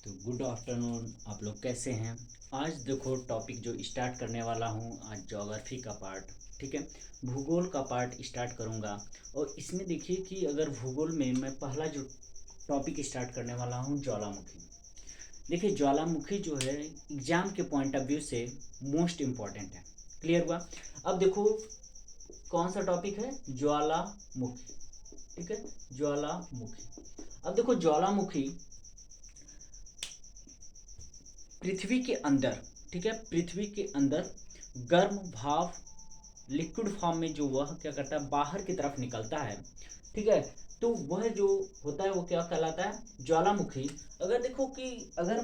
तो good afternoon. आप लोग कैसे हैं? आज देखो टॉपिक जो स्टार्ट करने वाला हूँ, आज ज्योग्राफी का पार्ट। ठीक है, भूगोल का पार्ट स्टार्ट करूँगा। और इसमें देखिए कि अगर भूगोल में मैं पहला जो टॉपिक स्टार्ट करने वाला हूँ, ज्वालामुखी। देखिए ज्वालामुखी जो है एग्जाम के पॉइंट ऑफ व्यू से मोस्ट इम्पॉर्टेंट है। क्लियर हुआ? अब देखो कौन सा टॉपिक है, ज्वालामुखी। ठीक है, ज्वालामुखी। अब देखो ज्वालामुखी पृथ्वी के अंदर, ठीक है, पृथ्वी के अंदर गर्म भाप लिक्विड फॉर्म में जो वह क्या करता है, बाहर की तरफ निकलता है। ठीक है, तो वह जो होता है वो क्या कहलाता है, ज्वालामुखी। अगर देखो कि अगर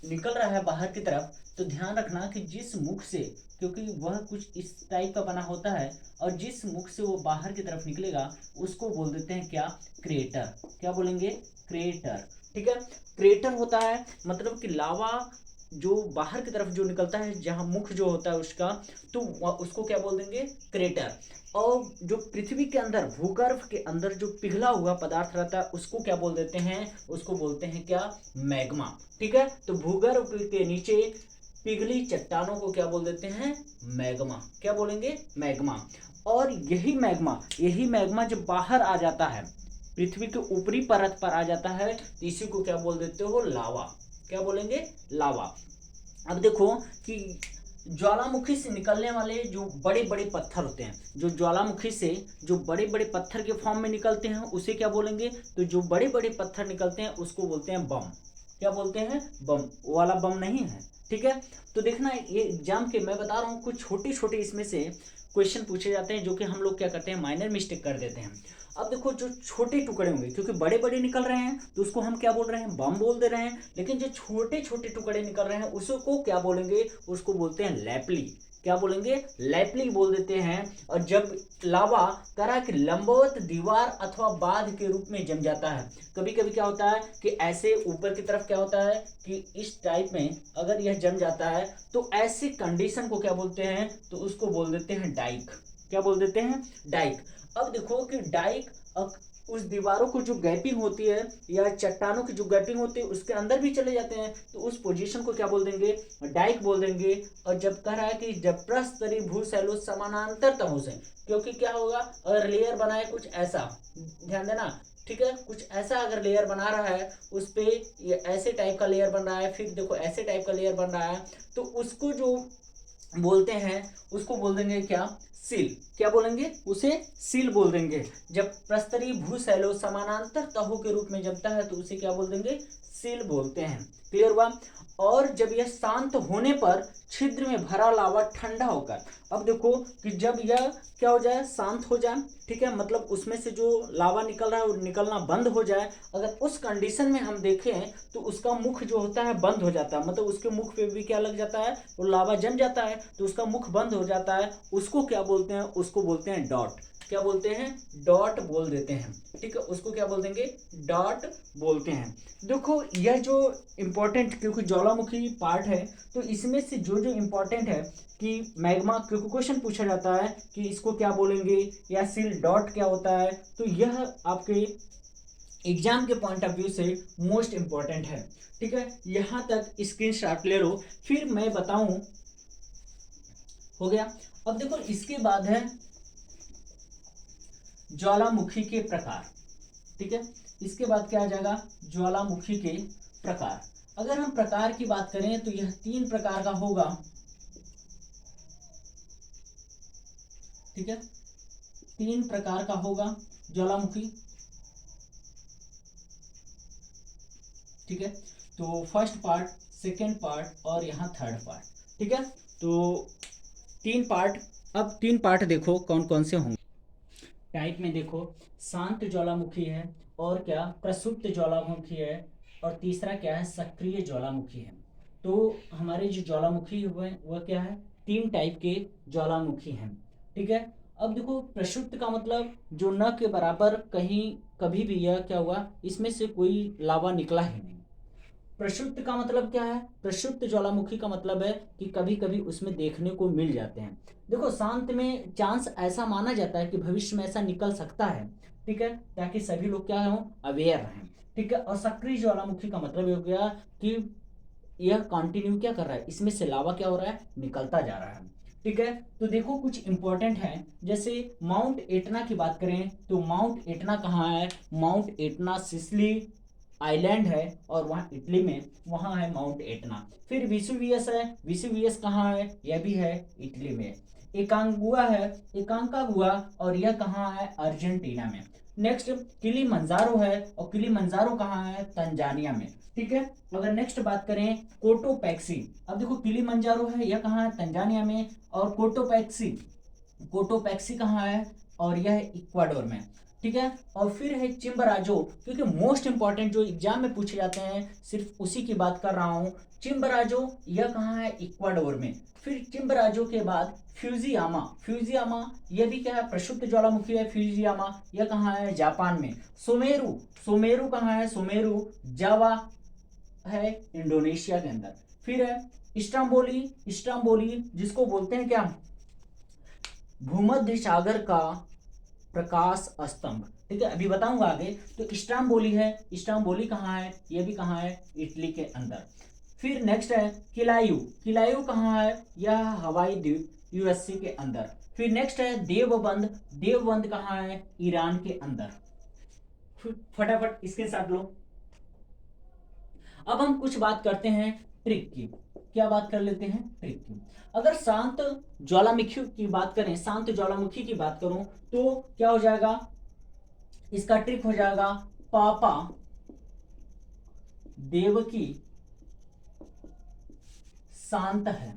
निकल रहा है बाहर की तरफ, तो ध्यान रखना कि जिस मुख से, क्योंकि वह कुछ इस टाइप का बना होता है, और जिस मुख से वो बाहर की तरफ निकलेगा उसको बोल देते हैं क्या, क्रेटर। क्या बोलेंगे, क्रेटर। ठीक है, क्रेटर होता है मतलब कि लावा जो बाहर की तरफ जो निकलता है, जहां मुख जो होता है उसका, तो उसको क्या बोल देंगे, क्रेटर। और जो पृथ्वी के अंदर, भूगर्भ के अंदर जो पिघला हुआ पदार्थ रहता है उसको क्या बोल देते हैं, उसको बोलते हैं क्या, मैग्मा। ठीक है, तो भूगर्भ के नीचे पिघली चट्टानों को क्या बोल देते हैं, मैग्मा। क्या बोलेंगे, मैग्मा। और यही मैग्मा जब बाहर आ जाता है, पृथ्वी के ऊपरी परत पर आ जाता है, तो इसी को क्या बोल देते हो, लावा। क्या बोलेंगे, लावा। अब देखो कि ज्वालामुखी से निकलने वाले जो बड़े बड़े पत्थर होते हैं, जो ज्वालामुखी से जो बड़े बड़े पत्थर के फॉर्म में निकलते हैं उसे क्या बोलेंगे, तो जो बड़े बड़े पत्थर निकलते हैं उसको बोलते हैं बम। क्या बोलते हैं, बम। वो वाला बम नहीं है। ठीक है, तो देखना ये एग्जाम के मैं बता रहा हूँ कुछ छोटे छोटे इसमें से क्वेश्चन पूछे जाते हैं, जो कि हम लोग क्या करते हैं, माइनर मिस्टेक कर देते हैं। अब देखो जो छोटे टुकड़े होंगे, क्योंकि बड़े बड़े निकल रहे हैं तो उसको हम क्या बोल रहे हैं, बम बोल दे रहे हैं। लेकिन जो छोटे छोटे टुकड़े निकल रहे हैं उसको क्या बोलेंगे, उसको बोलते हैं लैपली। क्या बोलेंगे, लैपली बोल देते हैं। और जब लावा तरह की लंबवत दीवार अथवा बांध के रूप में जम जाता है, कभी कभी क्या होता है कि ऐसे ऊपर की तरफ क्या होता है कि इस टाइप में अगर यह जम जाता है, तो ऐसी कंडीशन को क्या बोलते हैं, तो उसको बोल देते हैं डाइक। क्या बोल देते हैं, डाइक। अब देखो कि डाइक उस दीवारों को जो गैपिंग होती है या चट्टानों की जो गैपिंग होती है उसके अंदर भी चले जाते हैं, तो उस पोजीशन को क्या बोल देंगे, डाइक बोल देंगे। और जब कह रहा है कि जब प्रस्तरी भूशैलो समानांतर तहों से, क्योंकि क्या होगा, अगर लेयर बनाए कुछ ऐसा, ध्यान देना। ठीक है, कुछ ऐसा अगर लेयर बना रहा है, उस पे ये ऐसे टाइप का लेयर बन रहा है, फिर देखो ऐसे टाइप का लेयर बन रहा है, तो उसको जो बोलते हैं उसको बोल देंगे क्या, सील। क्या बोलेंगे, उसे सील बोल देंगे। जब प्रस्तरीय भूशैलो समानांतर तहों के रूप में जमता है तो उसे क्या बोल देंगे, सील बोलते हैं। क्लियर हुआ? और जब यह शांत होने पर छिद्र में भरा लावा ठंडा होकर, अब देखो कि जब यह क्या हो जाए, शांत हो जाए, ठीक है, मतलब उसमें से जो लावा निकल रहा है वो निकलना बंद हो जाए, अगर उस कंडीशन में हम देखें तो उसका मुख जो होता है बंद हो जाता है, मतलब उसके मुख पे भी क्या लग जाता है, वो लावा जम जाता है तो उसका मुख बंद हो जाता है। उसको क्या बोलते हैं, उसको बोलते हैं डॉट। क्या बोलते हैं, डॉट बोल देते हैं। ठीक है, उसको क्या बोल देंगे, डॉट बोलते हैं। देखो यह जो इंपॉर्टेंट, क्योंकि ज्वालामुखी पार्ट है तो इसमें से जो जो इंपॉर्टेंट है कि मैग्मा, क्योंकि क्वेश्चन पूछा जाता है कि इसको क्या बोलेंगे या सील डॉट क्या होता है, तो यह आपके एग्जाम के पॉइंट ऑफ व्यू से मोस्ट इंपॉर्टेंट है। ठीक है, यहां तक स्क्रीनशॉट ले लो, फिर मैं बताऊं। हो गया? अब देखो इसके बाद है ज्वालामुखी के प्रकार। ठीक है, इसके बाद क्या आ जाएगा, ज्वालामुखी के प्रकार। अगर हम प्रकार की बात करें तो यह 3 प्रकार का होगा। ठीक है, 3 प्रकार का होगा ज्वालामुखी। ठीक है, तो फर्स्ट पार्ट, सेकेंड पार्ट और यहाँ थर्ड पार्ट। ठीक है, तो 3 पार्ट। अब 3 पार्ट देखो कौन कौन से होंगे। टाइप में देखो, शांत ज्वालामुखी है, और क्या, प्रसुप्त ज्वालामुखी है, और तीसरा क्या है, सक्रिय ज्वालामुखी है। तो हमारे जो ज्वालामुखी हुए वह क्या है, 3 टाइप के ज्वालामुखी हैं। ठीक है, अब देखो प्रसुप्त का मतलब जो न के बराबर कहीं कभी भी यह क्या हुआ, इसमें से कोई लावा निकला ही नहीं। प्रक्षुब्ध का मतलब क्या है, प्रक्षुब्ध ज्वालामुखी का मतलब है कि कभी कभी उसमें देखने को मिल जाते हैं। देखो शांत में चांस ऐसा माना जाता है कि भविष्य में ऐसा निकल सकता है। ठीक है, ताकि सभी लोग क्या हों, अवेयर रहें। ठीक है। और सक्रिय ज्वालामुखी का मतलब ये हो गया कि यह कंटिन्यू क्या कर रहा है, इसमें से लावा क्या हो रहा है, निकलता जा रहा है। ठीक है। तो देखो कुछ इंपॉर्टेंट है, जैसे माउंट एटना की बात करें तो माउंट एटना कहाँ है, माउंट एटना सिसिली आइलैंड है और वहाँ इटली में वहाँ है माउंट एटना। फिर विसुवियस है, विसुवियस कहाँ है, यह भी है इटली में। एकांगुआ है, एकांकागुआ, और यह कहाँ है, अर्जेंटीना में। नेक्स्ट किलीमंजारो है, और किलीमंजारो कहाँ है, तंजानिया में। ठीक है। अगर नेक्स्ट बात करें कोटोपैक्सी, अब देखो किलीमंजारो है, यह कहाँ है, तंजानिया में, और कोटोपैक्सी, कोटोपैक्सी कहाँ है, और यह है इक्वाडोर में। ठीक है। और फिर है चिम्बराजो, क्योंकि मोस्ट इंपॉर्टेंट जो एग्जाम में पूछे जाते हैं सिर्फ उसी की बात कर रहा हूँ। चिम्बराजो यह कहाँ है, इक्वाडोर में। फिर चिम्बराजो के बाद फ्यूजियामा, फ्यूजियामा यह भी क्या है, प्रशुद्ध ज्वालामुखी है फ्यूजियामा, यह कहाँ है, जापान में। सोमेरु, सोमेरु कहाँ है, सोमेरु जावा है, इंडोनेशिया के अंदर। फिर है इस्टांबोली, इस्टांबोली जिसको बोलते हैं क्या, भूमध्य सागर का प्रकाश स्तंभ। ठीक है, अभी बताऊंगा आगे। तो इस्टांबोली है, इस्टांबोली कहाँ है, ये भी कहाँ है, इटली के अंदर। फिर नेक्स्ट है किलायू, किलायू कहाँ है, यह हवाई द्वीप यूएसए के अंदर। फिर नेक्स्ट है देवबंद, देवबंद कहाँ है, ईरान के अंदर। फटाफट इसके साथ लो। अब हम कुछ बात करते हैं ट्रिक की। क्या बात कर लेते हैं, ट्रिक की। अगर शांत ज्वालामुखी की बात करें, शांत ज्वालामुखी की बात करूं तो क्या हो जाएगा, इसका ट्रिक हो जाएगा पापा देवकी शांत है।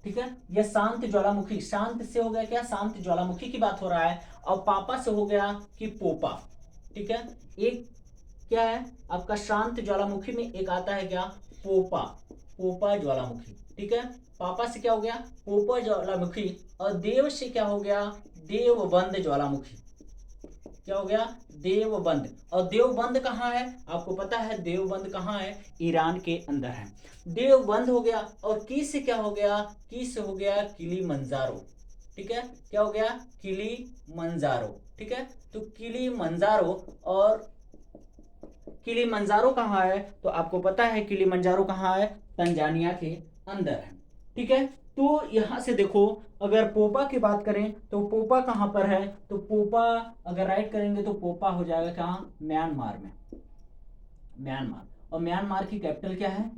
ठीक है, यह शांत ज्वालामुखी, शांत से हो गया क्या, शांत ज्वालामुखी की बात हो रहा है। और पापा से हो गया कि पोपा। ठीक है, एक क्या है आपका शांत ज्वालामुखी में एक आता है क्या, पोपा, पोपा ज्वालामुखी। ठीक है, पापा से क्या हो गया, पोपा ज्वालामुखी। और देव से क्या हो गया, देवबंद ज्वालामुखी। क्या हो गया, देवबंद। और देवबंद कहाँ है, आपको पता है देवबंद कहाँ है, ईरान के अंदर है। देवबंद हो गया। और की से क्या हो गया, की से हो गया किलीमंजारो। ठीक है, क्या हो गया, किलीमंजारो। ठीक है, तो किलीमंजारो। और किलीमंजारो कहाँ है, तो आपको पता है किलीमंजारो कहाँ है, तंजानिया के अंदर है। ठीक है, तो यहां से देखो अगर पोपा की बात करें तो पोपा कहां पर है, तो पोपा अगर राइट करेंगे तो पोपा हो जाएगा कहाँ, म्यांमार में, म्यांमार। और म्यांमार की कैपिटल क्या है,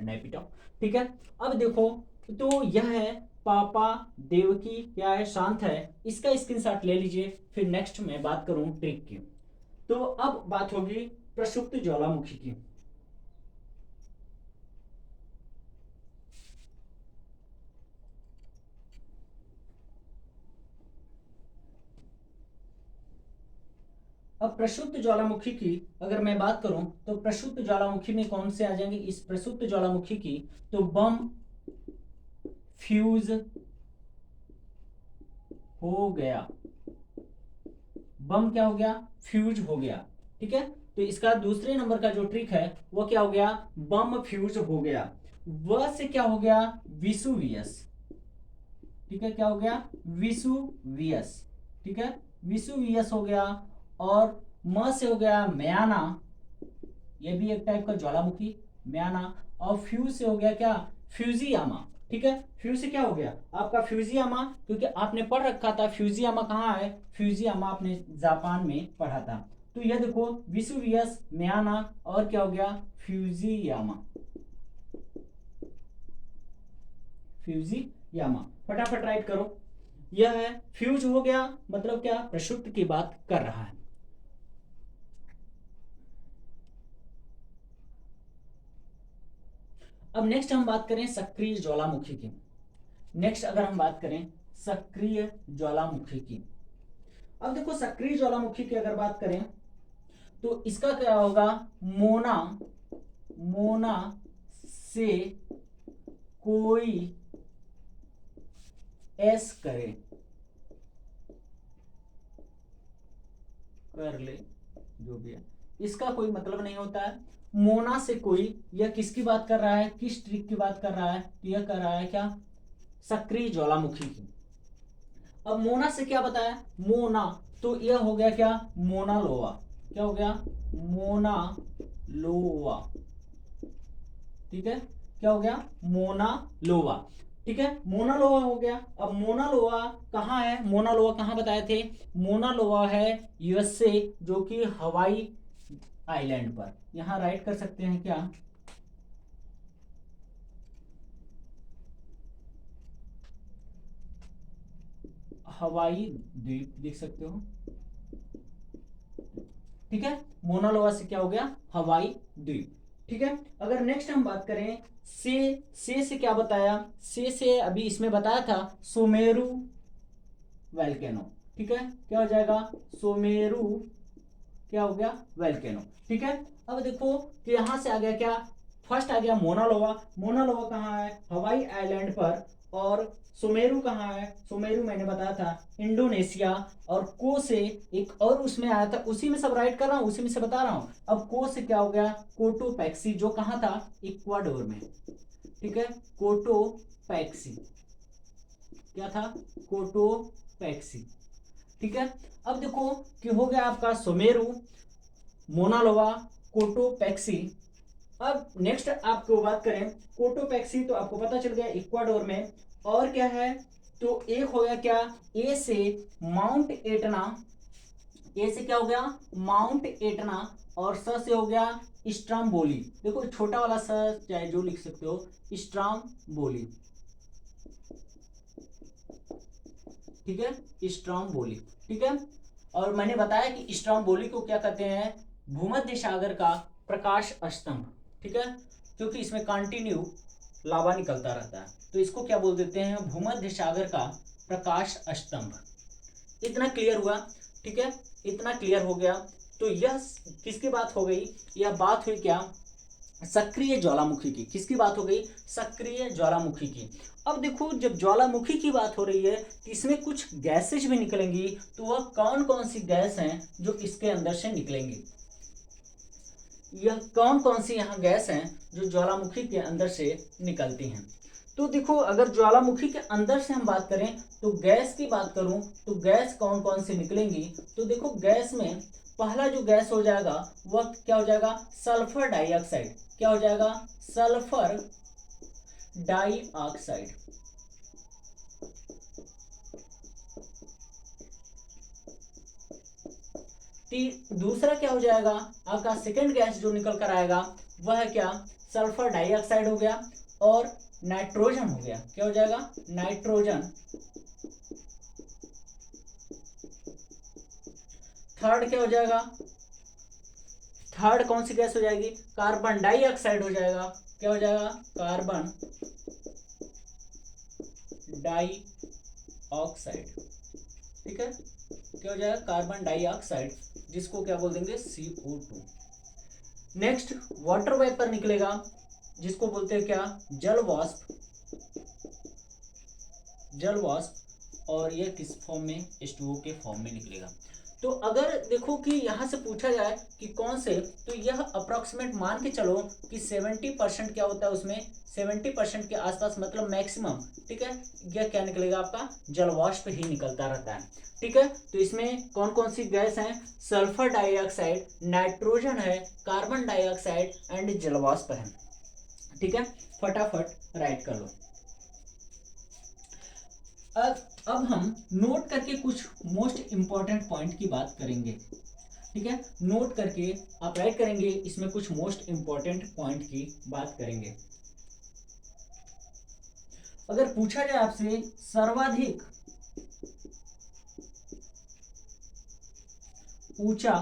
नैपिटो। ठीक है, अब देखो तो यह है पापा देवकी क्या है, शांत है। इसका स्क्रीनशॉट ले लीजिए। फिर नेक्स्ट मैं बात करूं ट्रिक की। तो अब बात होगी प्रसुप्त ज्वालामुखी की। अब प्रसुप्त ज्वालामुखी की अगर मैं बात करूं तो प्रसुप्त ज्वालामुखी में कौन से आ जाएंगे, इस प्रसुप्त ज्वालामुखी की तो बम फ्यूज हो गया, बम क्या हो गया, फ्यूज हो गया। ठीक है, तो इसका दूसरे नंबर का जो ट्रिक है वो क्या हो गया, बम फ्यूज हो गया। वह से क्या हो गया, विसुवियस। ठीक है, क्या हो गया, विसुवियस। ठीक है, विसुवियस हो गया। और म से हो गया म्याना, ये भी एक टाइप का ज्वालामुखी, म्याना। और फ्यूज से हो गया क्या, फ्यूजियामा। ठीक है, फ्यूज से क्या हो गया आपका फ्यूजियामा, क्योंकि आपने पढ़ रखा था फ्यूजियामा कहाँ है, फ्यूजियामा आपने जापान में पढ़ा था। तो यह देखो विसुवियस, म्याना, और क्या हो गया, फ्यूजियामा, फ्यूजियामा। फटाफट राइट करो। यह है फ्यूज हो गया, मतलब क्या, प्रसुप्त की बात कर रहा है। अब नेक्स्ट हम बात करें सक्रिय ज्वालामुखी की। नेक्स्ट अगर हम बात करें सक्रिय ज्वालामुखी की, अब देखो सक्रिय ज्वालामुखी की अगर बात करें तो इसका क्या होगा, मोना, मोना से कोई एस करे, कर ले, जो भी है, इसका कोई मतलब नहीं होता है। मोना से कोई, यह किसकी बात कर रहा है, किस ट्रिक की बात कर रहा है, तो यह कर रहा है क्या, सक्रिय ज्वालामुखी की। अब मोना से क्या बताया, मोना तो यह हो गया क्या, मोना लोआ। क्या हो गया, मोना लोआ। ठीक है, क्या हो गया, मोना लोआ। ठीक है, मोना लोआ हो गया। अब मोना लोआ कहाँ है, मोना लोआ कहाँ बताए थे, मोना लोआ है यूएसए, जो कि हवाई आइलैंड पर। यहां राइट कर सकते हैं क्या, हवाई द्वीप लिख सकते हो। ठीक है, मोनालोवा से क्या हो गया, हवाई द्वीप। ठीक है, अगर नेक्स्ट हम बात करें से क्या बताया, से अभी इसमें बताया था सुमेरु वैल्केनो। ठीक है, क्या हो जाएगा, सुमेरु, क्या हो गया, वैल्केनो। ठीक है, अब देखो कि यहां से आ गया क्या, फर्स्ट आ गया मोनालोवा। मोनालोवा कहाँ है, हवाई आइलैंड पर। और सुमेरु कहाँ है, सुमेरु मैंने बताया था इंडोनेशिया। और को से एक और उसमें आया था, उसी में सब राइट कर रहा हूं, उसी में से बता रहा हूं। अब को से क्या हो गया, कोटोपैक्सी, जो कहाँ था, इक्वाडोर में। ठीक है, कोटोपैक्सी, क्या था, कोटोपैक्सी। ठीक है, अब देखो कि हो गया आपका सुमेरु, मोनालोवा, कोटोपैक्सी। अब नेक्स्ट आपको बात करें, कोटोपैक्सी तो आपको पता चल गया इक्वाडोर में। और क्या है, तो एक हो गया क्या, ए से माउंट एटना, ए से क्या हो गया, माउंट एटना। और स से हो गया स्ट्राम्बोली। देखो छोटा वाला स चाहे जो लिख सकते हो, स्ट्राम्बोली। ठीक है, स्ट्राम्बोली। ठीक है, और मैंने बताया कि स्ट्राम्बोली को क्या कहते हैं, भूमध्य सागर का प्रकाश स्तंभ। ठीक है, क्योंकि इसमें कंटिन्यू लावा निकलता रहता है, तो इसको क्या बोल देते हैं, भूमध्य सागर का प्रकाश स्तंभ। इतना क्लियर हुआ। ठीक है, इतना क्लियर हो गया। तो यह किसकी बात हो गई, यह बात हुई क्या, सक्रिय ज्वालामुखी की। किसकी बात हो गई, सक्रिय ज्वालामुखी की। अब देखो जब ज्वालामुखी की बात हो रही है तो इसमें कुछ गैसेज भी निकलेंगी, तो वह कौन कौन सी गैस हैं जो इसके अंदर से निकलेंगी, यह कौन कौन सी यहाँ गैस हैं जो ज्वालामुखी के अंदर से निकलती हैं। तो देखो अगर ज्वालामुखी के अंदर से हम बात करें, तो गैस की बात करूं तो गैस कौन कौन सी निकलेंगी, तो देखो गैस में पहला जो गैस हो जाएगा वह क्या हो जाएगा, सल्फर डाइऑक्साइड। क्या हो जाएगा, सल्फर डाइऑक्साइड। दूसरा क्या हो जाएगा, आपका सेकेंड गैस जो निकल कर आएगा वह है क्या, सल्फर डाइऑक्साइड हो गया। और नाइट्रोजन हो गया, क्या हो जाएगा, नाइट्रोजन। थर्ड क्या हो जाएगा, थर्ड कौन सी गैस हो जाएगी, कार्बन डाइऑक्साइड हो जाएगा। क्या हो जाएगा, कार्बन डाइऑक्साइड। ठीक है, क्या हो जाएगा, कार्बन डाइऑक्साइड, जिसको क्या बोल देंगे, CO2। नेक्स्ट वाटर वेपर निकलेगा, जिसको बोलते हैं क्या, जल वाष्प। जल वाष्प, और यह किस फॉर्म में, H2O के फॉर्म में निकलेगा। तो अगर देखो कि यहाँ से पूछा जाए कि कौन से, तो यह अप्रोक्सीमेट मान के चलो कि 70% क्या होता है उसमें, 70% के आसपास, मतलब मैक्सिमम। ठीक है, यह क्या निकलेगा, आपका जल वाष्प ही निकलता रहता है। ठीक है, तो इसमें कौन कौन सी गैस हैं, सल्फर डाइऑक्साइड, नाइट्रोजन है, कार्बन डाइऑक्साइड एंड जल वाष्प है। ठीक है, फटाफट राइट कर लो। अब हम नोट करके कुछ मोस्ट इंपॉर्टेंट पॉइंट की बात करेंगे। ठीक है, नोट करके आप राइट करेंगे, इसमें कुछ मोस्ट इंपॉर्टेंट पॉइंट की बात करेंगे। अगर पूछा जाए आपसे सर्वाधिक ऊंचा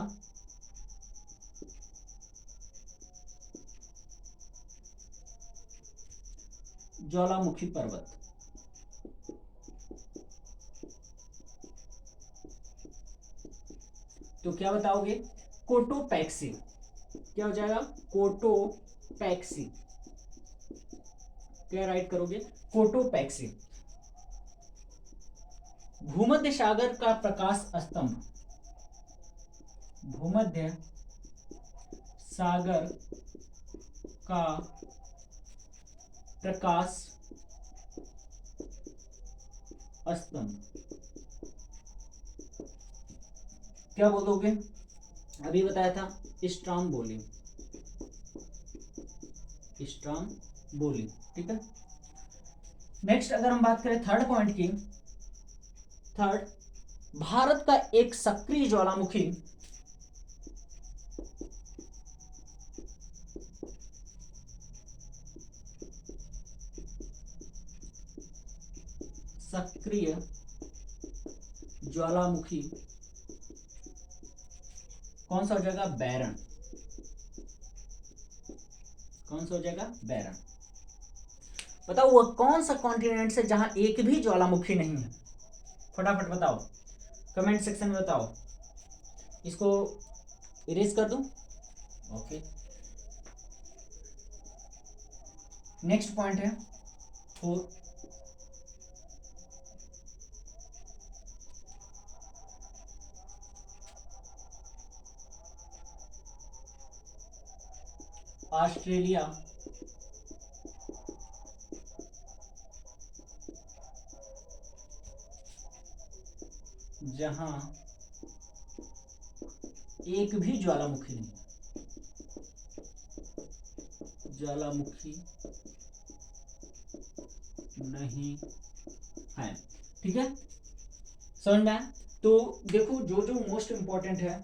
ज्वालामुखी पर्वत, तो क्या बताओगे, कोटोपैक्सी। क्या हो जाएगा, कोटोपैक्सी। क्या राइट करोगे, कोटोपैक्सी। भूमध्य सागर का प्रकाश स्तंभ, भूमध्य सागर का प्रकाश स्तंभ। क्या बोलोगे? अभी बताया था स्ट्रॉम्बोली, स्ट्रॉम्बोली, ठीक है। नेक्स्ट अगर हम बात करें थर्ड पॉइंट की, थर्ड, भारत का एक सक्रिय ज्वालामुखी सक्रिय ज्वालामुखी कौन सा हो जाएगा? बैरन। कौन सा हो जाएगा? बैरन। बताओ वो कौन सा कॉन्टिनेंट है जहां एक भी ज्वालामुखी नहीं है? फटाफट बताओ, कमेंट सेक्शन में बताओ। इसको इरेज कर दूं? ओके। नेक्स्ट पॉइंट है 4, ऑस्ट्रेलिया जहां एक भी ज्वालामुखी नहीं, ज्वालामुखी नहीं है, ठीक है। समझ में आया? तो देखो जो जो मोस्ट इंपॉर्टेंट है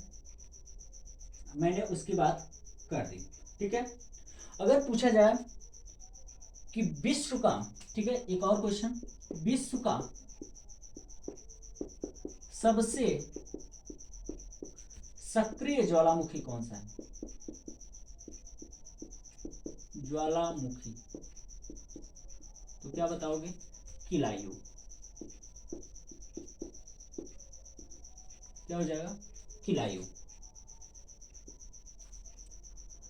मैंने उसकी बात कर दी, ठीक है। अगर पूछा जाए कि विश्व का, ठीक है, एक और क्वेश्चन, विश्व का सबसे सक्रिय ज्वालामुखी कौन सा है? ज्वालामुखी, तो क्या बताओगे? किलायु। क्या हो जाएगा? किलायु।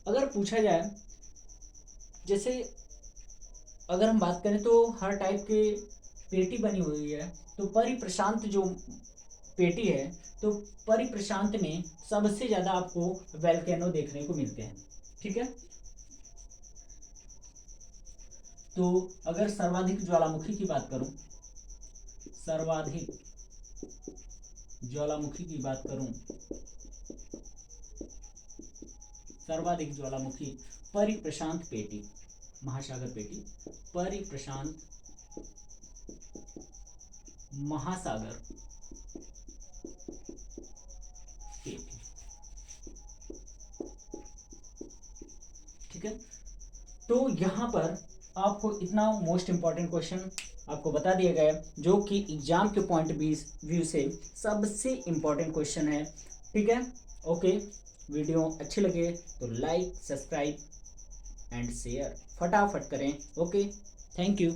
अगर पूछा जाए, जैसे अगर हम बात करें तो हर टाइप के पेटी बनी हुई है, तो परिप्रशांत जो पेटी है, तो परिप्रशांत में सबसे ज्यादा आपको वैल्केनो देखने को मिलते हैं, ठीक है। तो अगर सर्वाधिक ज्वालामुखी की बात करूं, सर्वाधिक ज्वालामुखी की बात करूं, सर्वाधिक ज्वालामुखी परिप्रशांत पेटी, महासागर पेटी, परिप्रशांत महासागर पेटी, ठीक है। तो यहां पर आपको इतना मोस्ट इंपॉर्टेंट क्वेश्चन आपको बता दिया गया जो कि एग्जाम के पॉइंट व्यू से सबसे इंपॉर्टेंट क्वेश्चन है, ठीक है। ओके, वीडियो अच्छी लगे तो लाइक, सब्सक्राइब एंड शेयर फटाफट करें। Okay, thank you.